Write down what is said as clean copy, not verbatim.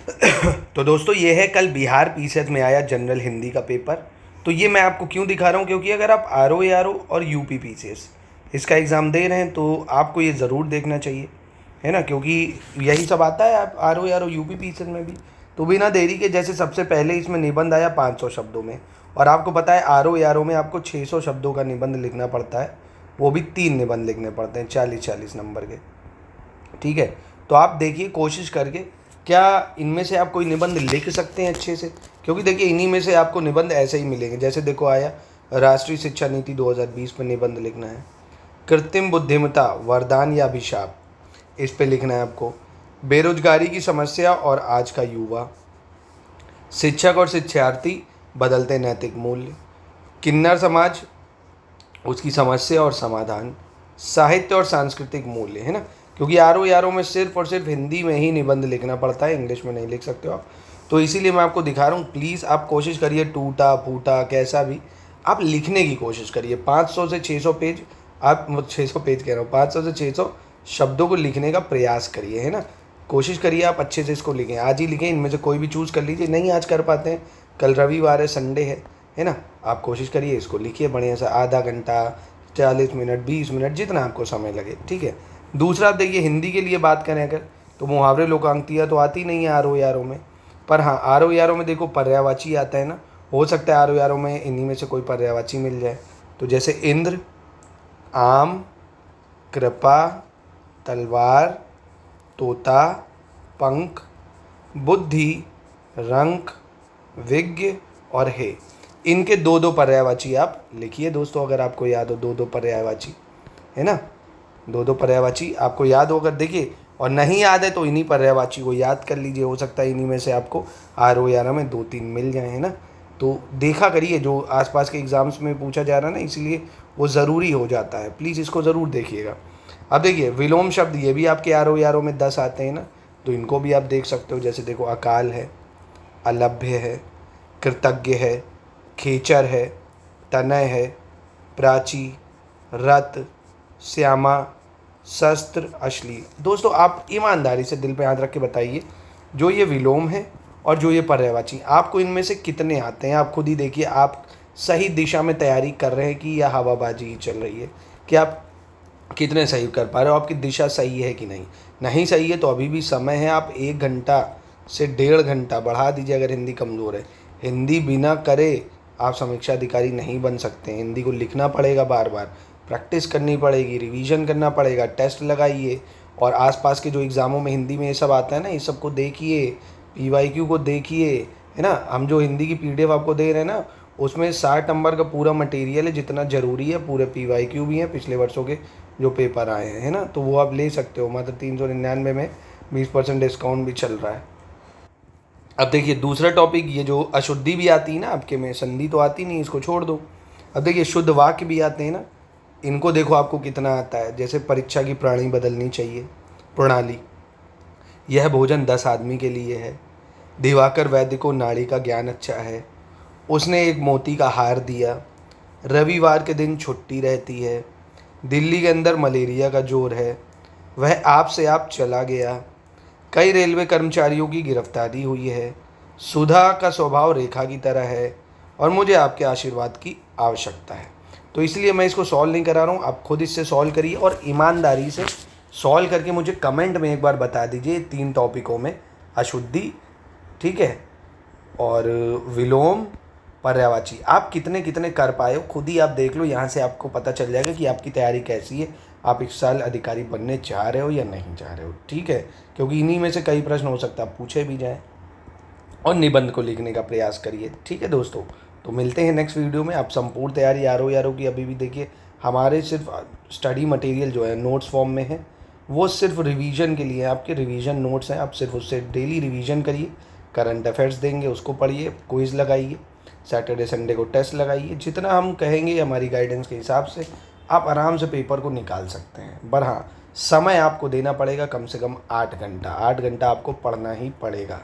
तो दोस्तों ये है कल बिहार पीसेट में आया जनरल हिंदी का पेपर। तो ये मैं आपको क्यों दिखा रहा हूँ, क्योंकि अगर आप आर ओ ए आर ओ और यूपी पीसीएस इसका एग्ज़ाम दे रहे हैं तो आपको ये ज़रूर देखना चाहिए, है ना, क्योंकि यही सब आता है आप R O A R O UP PCS में भी। तो बिना देरी के, जैसे सबसे पहले इसमें निबंध आया 500 शब्दों में, और आपको पता है आर ओ ए आर ओ में आपको 600 शब्दों का निबंध लिखना पड़ता है, वो भी 3 निबंध लिखने पड़ते हैं 40-40 नंबर के। ठीक है, तो आप देखिए कोशिश करके क्या इनमें से आप कोई निबंध लिख सकते हैं अच्छे से, क्योंकि देखिए इन्हीं में से आपको निबंध ऐसे ही मिलेंगे। जैसे देखो आया राष्ट्रीय शिक्षा नीति 2020 पर निबंध लिखना है, कृत्रिम बुद्धिमत्ता वरदान या अभिशाप, इस पे लिखना है आपको, बेरोजगारी की समस्या और आज का युवा, शिक्षक और शिक्षार्थी बदलते नैतिक मूल्य, किन्नर समाज उसकी समस्या और समाधान, साहित्य और सांस्कृतिक मूल्य, है ना। क्योंकि आर ओ में सिर्फ और सिर्फ हिंदी में ही निबंध लिखना पड़ता है, इंग्लिश में नहीं लिख सकते हो आप। तो इसीलिए मैं आपको दिखा रहा हूँ, प्लीज़ आप कोशिश करिए, टूटा फूटा कैसा भी आप लिखने की कोशिश करिए। 500 से 600 पेज, आप 600 पेज कह रहा हूँ, 500 से 600 शब्दों को लिखने का प्रयास करिए, है ना। कोशिश करिए आप अच्छे से इसको लिखें, आज ही लिखें, इनमें से कोई भी चूज़ कर लीजिए। नहीं आज कर पाते हैं, कल रविवार है, संडे है ना। आप कोशिश करिए इसको लिखिए बढ़िया सा, आधा घंटा, 40 मिनट, 20 मिनट, जितना आपको समय लगे, ठीक है। दूसरा आप देखिए हिंदी के लिए बात करें अगर, तो मुहावरे लोकांक्तियाँ तो आती नहीं है आर ओ यारों में, पर हाँ आर ओ यारों में देखो पर्यायवाची आता है ना। हो सकता है आर ओ यारों में इन्हीं में से कोई पर्यायवाची मिल जाए। तो जैसे इंद्र, आम, कृपा, तलवार, तोता, पंख, बुद्धि, रंक, विज्ञ और हे, इनके दो दो पर्यायवाची आप लिखिए दोस्तों, अगर आपको याद हो, दो दो पर्यायवाची, है ना। दो दो पर्यायवाची आपको याद हो, अगर देखिए और नहीं याद है तो इन्हीं पर्यायवाची को याद कर लीजिए, हो सकता है इन्हीं में से आपको आर ओ यार में 2-3 मिल जाए, है ना। तो देखा करिए, जो आसपास के एग्ज़ाम्स में पूछा जा रहा है ना, इसलिए वो ज़रूरी हो जाता है, प्लीज़ इसको ज़रूर देखिएगा। अब देखिए विलोम शब्द, ये भी आपके आर ओ यारों में 10 आते हैं ना, तो इनको भी आप देख सकते हो। जैसे देखो अकाल है, अलभ्य है, कृतज्ञ है, खेचर है, तनय है, प्राची, रत, श्यामा, शस्त्र, अश्लील। दोस्तों आप ईमानदारी से दिल पे हाथ रख के बताइए, जो ये विलोम है और जो ये पर्यायवाची, आपको इनमें से कितने आते हैं। आप खुद ही देखिए, आप सही दिशा में तैयारी कर रहे हैं कि या हवाबाजी ही चल रही है, कि आप कितने सही कर पा रहे हो, आपकी दिशा सही है कि नहीं। नहीं सही है तो अभी भी समय है, आप 1 घंटा से 1.5 घंटा बढ़ा दीजिए अगर हिंदी कमज़ोर है। हिंदी बिना करे आप समीक्षा अधिकारी नहीं बन सकते हैं। हिंदी को लिखना पड़ेगा, बार बार प्रैक्टिस करनी पड़ेगी, रिवीजन करना पड़ेगा, टेस्ट लगाइए, और आसपास के जो एग्ज़ामों में हिंदी में ये सब आता है ना, ये सब को देखिए, पीवाईक्यू को देखिए, है ना। हम जो हिंदी की पीडीएफ आपको दे रहे हैं ना, उसमें 60 नंबर का पूरा मटेरियल है, जितना ज़रूरी है, पूरे पीवाईक्यू भी हैं पिछले वर्षों के जो पेपर आए हैं, है ना। तो वो आप ले सकते हो, मात्र 399 में 20% डिस्काउंट भी चल रहा है। अब देखिए दूसरा टॉपिक, ये जो अशुद्धि भी आती है ना आपके में, संधि तो आती नहीं, इसको छोड़ दो। अब देखिए शुद्ध वाक्य भी आते हैं ना, इनको देखो आपको कितना आता है। जैसे परीक्षा की प्रणाली बदलनी चाहिए, प्रणाली, यह भोजन 10 आदमी के लिए है, दिवाकर वैद्य को नाड़ी का ज्ञान अच्छा है, उसने एक मोती का हार दिया, रविवार के दिन छुट्टी रहती है, दिल्ली के अंदर मलेरिया का जोर है, वह आपसे आप चला गया, कई रेलवे कर्मचारियों की गिरफ्तारी हुई है, सुधा का स्वभाव रेखा की तरह है, और मुझे आपके आशीर्वाद की आवश्यकता है। तो इसलिए मैं इसको सॉल्व नहीं करा रहा हूँ, आप खुद इससे सॉल्व करिए और ईमानदारी से सॉल्व करके मुझे कमेंट में एक बार बता दीजिए 3 टॉपिकों में, अशुद्धि, ठीक है, और विलोम, पर्यायवाची, आप कितने कितने कर पाए हो। खुद ही आप देख लो, यहाँ से आपको पता चल जाएगा कि आपकी तैयारी कैसी है, आप इस साल अधिकारी बनने चाह रहे हो या नहीं चाह रहे हो, ठीक है। क्योंकि इन्हीं में से कई प्रश्न हो सकता है पूछे भी जाएँ। और निबंध को लिखने का प्रयास करिए, ठीक है दोस्तों। तो मिलते हैं नेक्स्ट वीडियो में। आप संपूर्ण तैयारी आर ओ की अभी भी देखिए, हमारे सिर्फ स्टडी मटेरियल जो है नोट्स फॉर्म में है, वो सिर्फ रिवीजन के लिए है, आपके रिवीजन नोट्स हैं, आप सिर्फ उससे डेली रिवीजन करिए। करंट अफेयर्स देंगे उसको पढ़िए, क्विज़ लगाइए, सैटरडे संडे को टेस्ट लगाइए, जितना हम कहेंगे हमारी गाइडेंस के हिसाब से आप आराम से पेपर को निकाल सकते हैं। पर हाँ, समय आपको देना पड़ेगा, कम से कम 8 घंटा, 8 घंटा आपको पढ़ना ही पड़ेगा।